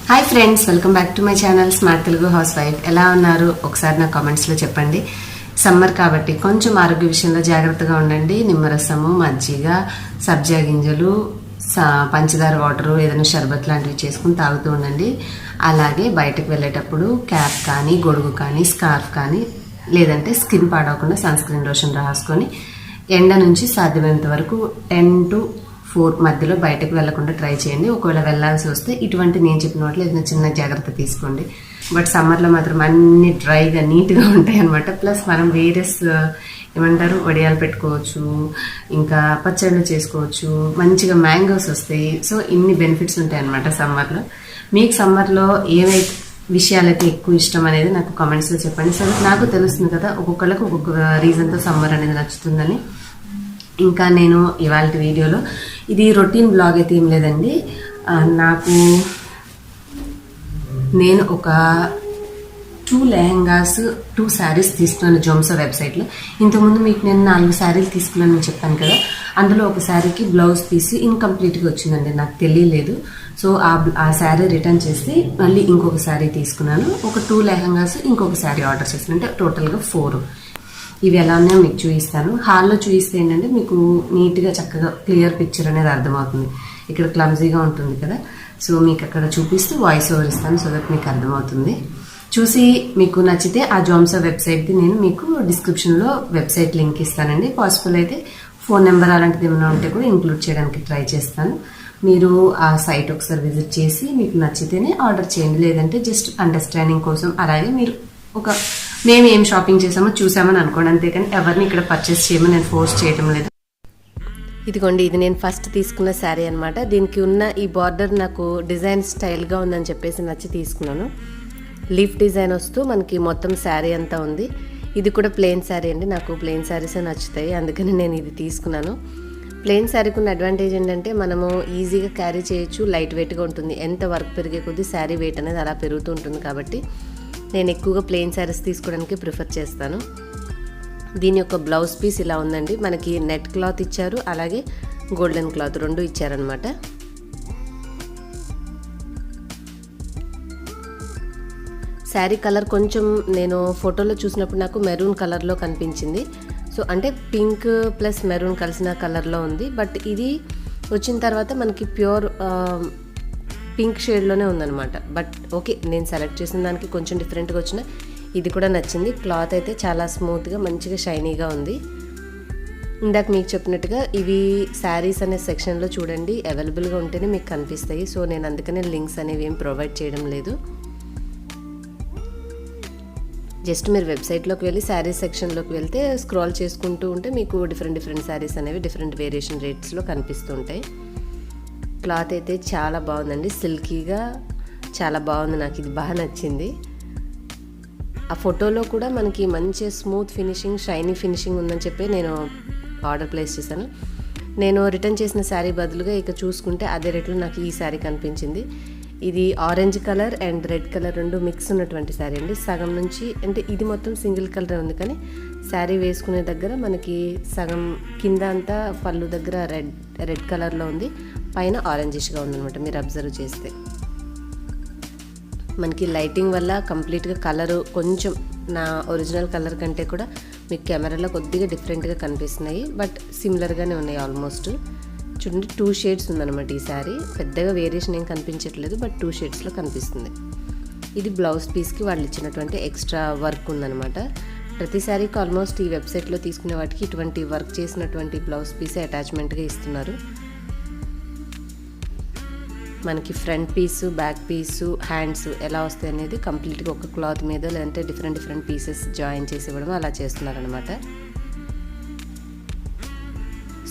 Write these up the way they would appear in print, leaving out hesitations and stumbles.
Hi friends, welcome back to my channel smart Telugu house wife. ఎలా ఉన్నారు ఒకసారి నా కామెంట్స్లో చెప్పండి. సమ్మర్ కాబట్టి కొంచెం ఆరోగ్య విషయంలో జాగ్రత్తగా ఉండండి. నిమ్మరసము, మజ్జిగ, సబ్జా గింజలు, పంచదార వాటరు, ఏదైనా షర్బత్ లాంటివి చేసుకుని తాగుతూ ఉండండి. అలాగే బయటకు వెళ్ళేటప్పుడు క్యాప్ కానీ, గొడుగు కానీ, స్కార్ఫ్ కానీ, లేదంటే స్కిన్ పాడవకుండా సన్ స్క్రీన్ లోషన్ రాసుకొని ఎండ నుంచి సాధ్యమైనంత వరకు 10 to 4 మధ్యలో బయటకు వెళ్లకుండా ట్రై చేయండి. ఒకవేళ వెళ్లాల్సి వస్తే ఇటువంటి నేను చెప్పిన వాటిలో ఏదైనా చిన్న జాగ్రత్త తీసుకోండి. బట్ సమ్మర్లో మాత్రం అన్ని డ్రైగా నీట్గా ఉంటాయి అనమాట. ప్లస్ మనం వేరియస్ ఏమంటారు వడియాలు పెట్టుకోవచ్చు, ఇంకా పచ్చళ్ళు చేసుకోవచ్చు, మంచిగా మ్యాంగోస్ వస్తాయి. సో ఇన్ని బెనిఫిట్స్ ఉంటాయి అనమాట సమ్మర్లో. మీకు సమ్మర్లో ఏవైతే విషయాలైతే ఎక్కువ ఇష్టం అనేది నాకు కామెంట్స్లో చెప్పండి. సో నాకు తెలుస్తుంది కదా, ఒక్కొక్కళ్ళకి ఒక్కొక్క రీజన్తో సమ్మర్ అనేది నచ్చుతుందని. ఇంకా నేను ఇవాళ వీడియోలో ఇది రొటీన్ బ్లాగ్ అయితే ఏం లేదండి. నేను ఒక 2 లెహంగాస్ 2 శారీస్ తీసుకున్నాను జోమ్సా వెబ్సైట్లో. ఇంతకుముందు మీకు నేను 4 శారీలు తీసుకున్నాను చెప్పాను కదా. అందులో ఒక శారీకి బ్లౌజ్ పీస్ ఇన్కంప్లీట్గా వచ్చిందండి, నాకు తెలియలేదు. సో ఆ శారీ రిటర్న్ చేసి మళ్ళీ ఇంకొక శారీ తీసుకున్నాను. ఒక 2 లెహంగాస్ ఇంకొక శారీ ఆర్డర్ చేశాను. అంటే టోటల్గా 4. ఇవి ఎలా ఉన్నాయో మీకు చూపిస్తాను. హాల్లో చూపిస్తే ఏంటంటే మీకు నీట్గా చక్కగా క్లియర్ పిక్చర్ అనేది అర్థమవుతుంది. ఇక్కడ క్లమ్జీగా ఉంటుంది కదా, సో మీకు అక్కడ చూపిస్తూ వాయిస్ ఓవర్ ఇస్తాను, సో దట్ మీకు అర్థమవుతుంది. చూసి మీకు నచ్చితే ఆ జోమ్సా వెబ్సైట్ది నేను మీకు డిస్క్రిప్షన్లో వెబ్సైట్ లింక్ ఇస్తానండి. పాసిబుల్ అయితే ఫోన్ నెంబర్ అలాంటిది ఏమైనా ఉంటే కూడా ఇంక్లూడ్ చేయడానికి ట్రై చేస్తాను. మీరు ఆ సైట్ ఒకసారి విజిట్ చేసి మీకు నచ్చితేనే ఆర్డర్ చేయండి, లేదంటే జస్ట్ అండర్స్టాండింగ్ కోసం అలాగే మీరు మేము ఏం షాపింగ్ చేసామో చూసామని అనుకోండి, అంతేకాని ఎవరిని ఇక్కడ పర్చేస్ చేయమని నేను ఫోర్స్ చేయడం లేదు. ఇదిగోండి, ఇది నేను ఫస్ట్ తీసుకున్న శారీ అనమాట. దీనికి ఉన్న ఈ బార్డర్ నాకు డిజైన్ స్టైల్గా ఉందని చెప్పేసి నచ్చి తీసుకున్నాను. లీఫ్ డిజైన్ వస్తూ మనకి మొత్తం శారీ అంతా ఉంది. ఇది కూడా ప్లెయిన్ శారీ అండి, నాకు ప్లెయిన్ శారీసే నచ్చుతాయి, అందుకని నేను ఇది తీసుకున్నాను. ప్లెయిన్ శారీకి ఉన్న అడ్వాంటేజ్ ఏంటంటే మనము ఈజీగా క్యారీ చేయొచ్చు, లైట్ వెయిట్గా ఉంటుంది. ఎంత వర్క్ పెరిగే కొద్దీ శారీ వెయిట్ అనేది అలా పెరుగుతూ ఉంటుంది. కాబట్టి నేను ఎక్కువగా ప్లెయిన్ శారీస్ తీసుకోవడానికి ప్రిఫర్ చేస్తాను. దీని యొక్క బ్లౌజ్ పీస్ ఇలా ఉందండి. మనకి నెట్ క్లాత్ ఇచ్చారు, అలాగే గోల్డెన్ క్లాత్ 2 ఇచ్చారనమాట. శారీ కలర్ కొంచెం నేను ఫోటోలో చూసినప్పుడు నాకు మెరూన్ కలర్లో కనిపించింది. సో అంటే పింక్ ప్లస్ మెరూన్ కలిసిన కలర్లో ఉంది. బట్ ఇది వచ్చిన తర్వాత మనకి ప్యూర్ పింక్ షేడ్లోనే ఉందన్నమాట. బట్ ఓకే, నేను సెలెక్ట్ చేసిన దానికి కొంచెం డిఫరెంట్గా వచ్చిన ఇది కూడా నచ్చింది. క్లాత్ అయితే చాలా స్మూత్గా మంచిగా షైనీగా ఉంది. ఇందాక మీకు చెప్పినట్టుగా ఇవి శారీస్ అనే సెక్షన్లో చూడండి, అవైలబుల్గా ఉంటేనే మీకు కనిపిస్తాయి. సో నేను అందుకనే లింక్స్ అనేవి ఏం ప్రొవైడ్ చేయడం లేదు. జస్ట్ మీరు వెబ్సైట్లోకి వెళ్ళి శారీస్ సెక్షన్లోకి వెళ్తే స్క్రాల్ చేసుకుంటూ ఉంటే మీకు డిఫరెంట్ శారీస్ అనేవి డిఫరెంట్ వేరియేషన్ రేట్స్లో కనిపిస్తూ ఉంటాయి. క్లాత్ అయితే చాలా బాగుందండి, సిల్కీగా చాలా బాగుంది, నాకు ఇది బాగా నచ్చింది. ఆ ఫోటోలో కూడా మనకి మంచి స్మూత్ ఫినిషింగ్, షైనీ ఫినిషింగ్ ఉందని చెప్పి నేను ఆర్డర్ ప్లేస్ చేశాను. నేను రిటర్న్ చేసిన శారీ బదులుగా ఇక చూసుకుంటే అదే రేట్లో నాకు ఈ శారీ కనిపించింది. ఇది orange colour and red colour 2 mix ఉన్నటువంటి శారీ అండి. సగం నుంచి అంటే ఇది మొత్తం సింగిల్ కలర్ ఉంది, కానీ శారీ వేసుకునే దగ్గర మనకి సగం కింద అంతా పళ్ళు దగ్గర రెడ్ కలర్లో ఉంది, పైన ఆరెంజిష్గా ఉందన్నమాట. మీరు అబ్జర్వ్ చేస్తే మనకి లైటింగ్ వల్ల కంప్లీట్గా కలరు కొంచెం నా ఒరిజినల్ కలర్ కంటే కూడా మీకు కెమెరాలో కొద్దిగా డిఫరెంట్గా కనిపిస్తున్నాయి, బట్ సిమిలర్గానే ఉన్నాయి ఆల్మోస్ట్. చూడండి, 2 షేడ్స్ ఉందన్నమాట ఈ శారీ. పెద్దగా వేరియేషన్ ఏం కనిపించట్లేదు, బట్ 2 షేడ్స్లో కనిపిస్తుంది. ఇది బ్లౌజ్ పీస్కి వాళ్ళు ఇచ్చినటువంటి ఎక్స్ట్రా వర్క్ ఉందన్నమాట. ప్రతి శారీకి ఆల్మోస్ట్ ఈ వెబ్సైట్లో తీసుకునే వాటికి ఇటువంటి వర్క్ చేసినటువంటి బ్లౌజ్ పీసే అటాచ్మెంట్గా ఇస్తున్నారు. మనకి ఫ్రంట్ పీసు, బ్యాక్ పీసు, హ్యాండ్స్ ఎలా వస్తాయి అనేది కంప్లీట్గా ఒక క్లాత్ మీద లేదంటే డిఫరెంట్ పీసెస్ జాయిన్ చేసి ఇవ్వడం అలా చేస్తున్నారనమాట.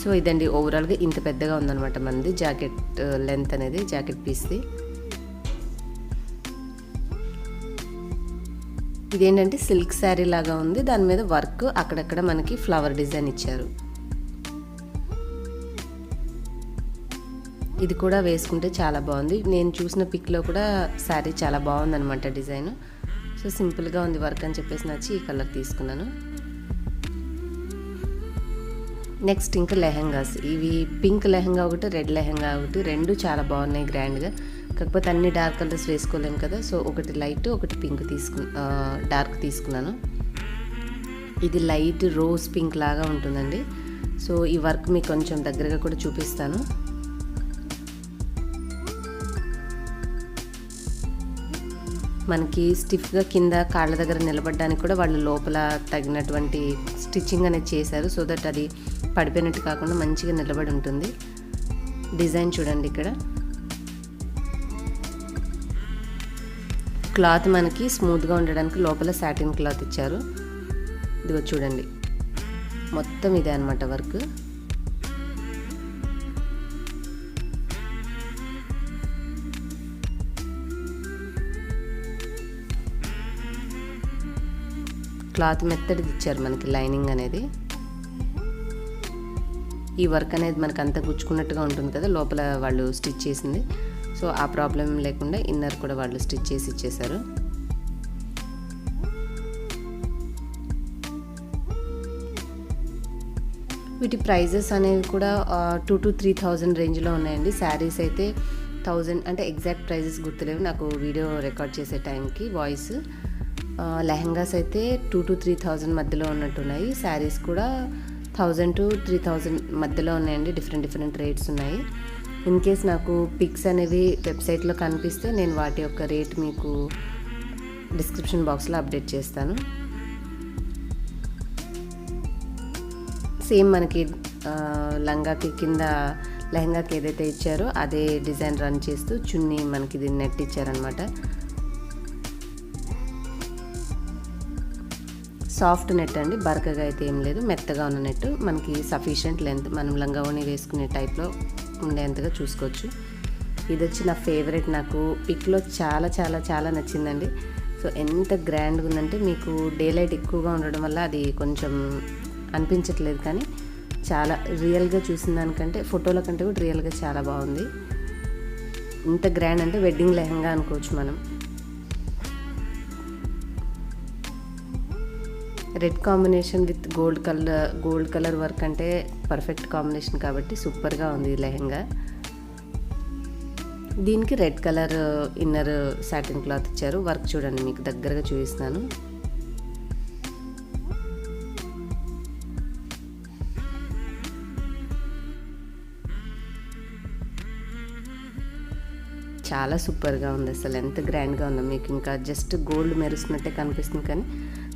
సో ఇదండి, ఓవరాల్గా ఇంత పెద్దగా ఉందన్నమాట మనది జాకెట్ లెంత్ అనేది, జాకెట్ పీస్ది. ఇదేంటంటే సిల్క్ శారీ లాగా ఉంది, దాని మీద వర్క్ అక్కడక్కడ మనకి ఫ్లవర్ డిజైన్ ఇచ్చారు. ఇది కూడా వేసుకుంటే చాలా బాగుంది. నేను చూసిన పిక్లో కూడా శారీ చాలా బాగుందన్నమాట డిజైన్. సో సింపుల్గా ఉంది వర్క్ అని చెప్పేసి నచ్చి ఈ కలర్ తీసుకున్నాను. నెక్స్ట్ ఇంకా లెహంగాస్. ఇవి పింక్ లెహంగా ఒకటి, రెడ్ లెహంగా ఒకటి, రెండు చాలా బాగున్నాయి గ్రాండ్గా. కాకపోతే అన్ని డార్క్ కలర్స్ వేసుకోలేము కదా, సో ఒకటి లైట్ ఒకటి పింక్ డార్క్ తీసుకున్నాను. ఇది లైట్ రోజ్ పింక్ లాగా ఉంటుందండి. సో ఈ వర్క్ మీకు కొంచెం దగ్గరగా కూడా చూపిస్తాను. మనకి స్టిఫ్గా కింద కాళ్ళ దగ్గర నిలబడడానికి కూడా వాళ్ళు లోపల తగినటువంటి స్టిచ్చింగ్ అనేది చేశారు, సో దట్ అది పడిపోయినట్టు కాకుండా మంచిగా నిలబడి ఉంటుంది. డిజైన్ చూడండి, ఇక్కడ క్లాత్ మనకి స్మూత్గా ఉండడానికి లోపల సాటిన్ క్లాత్ ఇచ్చారు. ఇదిగో చూడండి, మొత్తం ఇదే అన్నమాట వర్క్. క్లాత్ మెత్తడిది ఇచ్చారు మనకి, లైనింగ్ అనేది. ఈ వర్క్ అనేది మనకు అంతా గుచ్చుకున్నట్టుగా ఉంటుంది కదా లోపల వాళ్ళు స్టిచ్ చేసింది, సో ఆ ప్రాబ్లం లేకుండా ఇన్నర్ కూడా వాళ్ళు స్టిచ్ చేసి ఇచ్చేసారు. వీటి ప్రైజెస్ అనేవి కూడా 2,000 to 3,000 రేంజ్లో ఉన్నాయండి. శారీస్ అయితే 1,000 అంటే ఎగ్జాక్ట్ ప్రైజెస్ గుర్తులేవు నాకు వీడియో రికార్డ్ చేసే టైంకి వాయిస్. లెహంగాస్ అయితే 2,000 to 3,000 మధ్యలో ఉన్నట్టున్నాయి. శారీస్ కూడా 1,000 to 3,000 మధ్యలో ఉన్నాయండి. డిఫరెంట్ రేట్స్ ఉన్నాయి. ఇన్ కేస్ నాకు పిక్స్ అనేవి వెబ్సైట్లో కనిపిస్తే నేను వాటి యొక్క రేట్ మీకు డిస్క్రిప్షన్ బాక్స్లో అప్డేట్ చేస్తాను. సేమ్ మనకి లంగాకి కింద లెహంగాకి ఏదైతే ఇచ్చారో అదే డిజైన్ రన్ చేస్తూ చున్నీ మనకి ఇది నెట్ ఇచ్చారనమాట. సాఫ్ట్ నెట్ అండి, బరకగా అయితే ఏం లేదు, మెత్తగా ఉన్న నెట్. మనకి సఫిషియంట్ లెంత్, మనం లంగావోని వేసుకునే టైప్లో ఉండేంతగా చూసుకోవచ్చు. ఇది వచ్చి నా ఫేవరెట్, నాకు పిక్లో చాలా చాలా చాలా నచ్చిందండి. సో ఎంత గ్రాండ్గా ఉందంటే మీకు డే లైట్ ఎక్కువగా ఉండడం వల్ల అది కొంచెం అనిపించట్లేదు, కానీ చాలా రియల్గా చూసిన దానికంటే ఫోటోల కంటే కూడా రియల్గా చాలా బాగుంది. ఇంత గ్రాండ్ అంటే వెడ్డింగ్ లెహంగా అనుకోవచ్చు మనం. Red combination with gold colour work అంటే పర్ఫెక్ట్ కాంబినేషన్ కాబట్టి సూపర్గా ఉంది ఈ లెహంగా. దీనికి red colour inner satin cloth ఇచ్చారు. వర్క్ చూడండి, మీకు దగ్గరగా చూపిస్తాను. చాలా సూపర్గా ఉంది, అసలు ఎంత గ్రాండ్గా ఉందో. మీకు ఇంకా జస్ట్ గోల్డ్ మెరుస్తున్నట్టే కనిపిస్తుంది, కానీ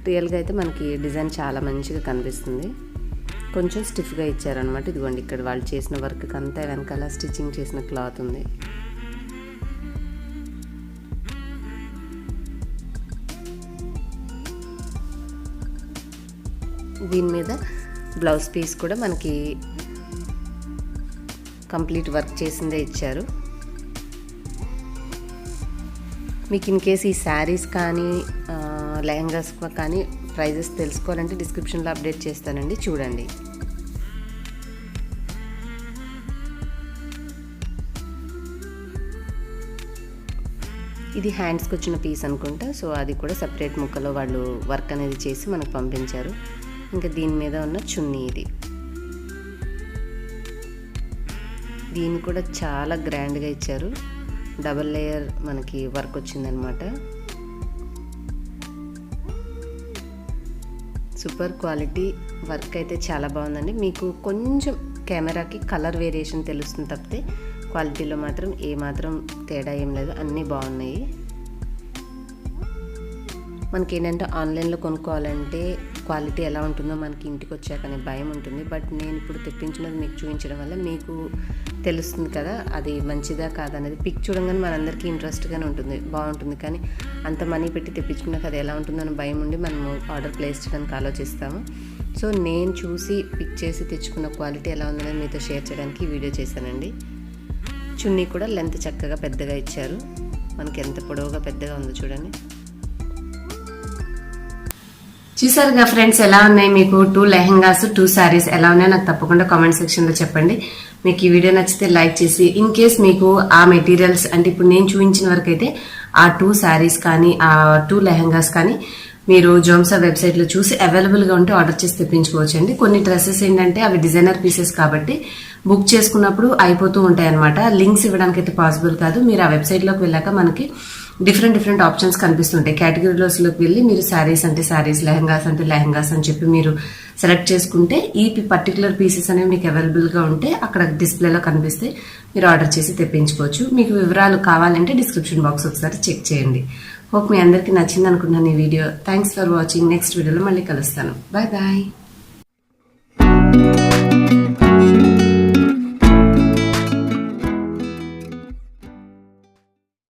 రియల్గా అయితే మనకి డిజైన్ చాలా మంచిగా కనిపిస్తుంది. కొంచెం స్టిఫ్గా ఇచ్చారనమాట. ఇదిగోండి, ఇక్కడ వాళ్ళు చేసిన వర్క్కి అంతా వెనకాల స్టిచ్చింగ్ చేసిన క్లాత్ ఉంది. దీని మీద బ్లౌజ్ పీస్ కూడా మనకి కంప్లీట్ వర్క్ చేసిందే ఇచ్చారు. మీకు ఇన్ కేస్ ఈ శారీస్ కానీ లెహంగాస్ కానీ ప్రైజెస్ తెలుసుకోవాలంటే డిస్క్రిప్షన్లో అప్డేట్ చేస్తానండి, చూడండి. ఇది హ్యాండ్స్కి వచ్చిన పీస్ అనుకుంటా, సో అది కూడా సపరేట్ ముక్కలో వాళ్ళు వర్క్ అనేది చేసి మనకు పంపించారు. ఇంకా దీని మీద ఉన్న చున్నీ ఇది, దీన్ని కూడా చాలా గ్రాండ్గా ఇచ్చారు. డబల్ లేయర్ మనకి వర్క్ వచ్చిందనమాట. సూపర్ క్వాలిటీ వర్క్ అయితే చాలా బాగుందండి. మీకు కొంచెం కెమెరాకి కలర్ వేరియేషన్ తెలుస్తుంది తప్పితే క్వాలిటీలో మాత్రం ఏమాత్రం తేడా ఏం లేదు, అన్నీ బాగున్నాయి. మనకి ఏంటంటే ఆన్లైన్లో కొనుక్కోవాలంటే క్వాలిటీ ఎలా ఉంటుందో మనకి ఇంటికి వచ్చాకనే భయం ఉంటుంది. బట్ నేను ఇప్పుడు తెప్పించినది మీకు చూపించడం వల్ల మీకు తెలుస్తుంది కదా అది మంచిదా కాదనేది. పిక్ చూడంగానే మనందరికీ ఇంట్రెస్ట్గానే ఉంటుంది, బాగుంటుంది. కానీ అంత మనీ పెట్టి తెప్పించుకున్నాక అది ఎలా ఉంటుందని భయం ఉండి మనము ఆర్డర్ ప్లేస్ చేయడానికి ఆలోచిస్తాము. సో నేను చూసి పిక్ చేసి తెచ్చుకున్న క్వాలిటీ ఎలా ఉందనేది మీతో షేర్ చేయడానికి ఈ వీడియో చేశానండి. చున్నీ కూడా లెంత్ చక్కగా పెద్దగా ఇచ్చారు, మనకి ఎంత పొడవుగా పెద్దగా ఉందో చూడండి. చూసారుగా ఫ్రెండ్స్, ఎలా ఉన్నాయి మీకు 2 లెహంగాస్ 2 శారీస్ ఎలా ఉన్నాయో నాకు తప్పకుండా కామెంట్ సెక్షన్లో చెప్పండి. మీకు ఈ వీడియో నచ్చితే లైక్ చేసి, ఇన్ కేస్ మీకు ఆ మెటీరియల్స్ అంటే ఇప్పుడు నేను చూపించిన వరకు అయితే ఆ 2 శారీస్ కానీ ఆ 2 లెహంగాస్ కానీ మీరు జోమ్సా వెబ్సైట్లో చూసి అవైలబుల్గా ఉంటే ఆర్డర్ చేసి తెప్పించుకోవచ్చు అండి. కొన్ని డ్రెస్సెస్ ఏంటంటే అవి డిజైనర్ పీసెస్ కాబట్టి బుక్ చేసుకున్నప్పుడు అయిపోతూ ఉంటాయి అనమాట. లింక్స్ ఇవ్వడానికి అయితే పాసిబుల్ కాదు. మీరు ఆ వెబ్సైట్లోకి వెళ్ళాక మనకి డిఫరెంట్ ఆప్షన్స్ కనిపిస్తుంటాయి. కేటగిరీలోకి వెళ్ళి మీరు శారీస్ అంటే శారీస్, లెహంగాస్ అంటే లెహంగాస్ అని చెప్పి మీరు సెలెక్ట్ చేసుకుంటే ఈ పర్టికులర్ పీసెస్ అనేవి మీకు అవైలబుల్గా ఉంటే అక్కడ డిస్ప్లేలో కనిపిస్తే మీరు ఆర్డర్ చేసి తెప్పించుకోవచ్చు. మీకు వివరాలు కావాలంటే డిస్క్రిప్షన్ బాక్స్ ఒకసారి చెక్ చేయండి. హోప్ మీ అందరికీ నచ్చింది అనుకుంటున్నాను ఈ వీడియో. Thanks for watching. నెక్స్ట్ వీడియోలో మళ్ళీ కలుస్తాను. Bye bye.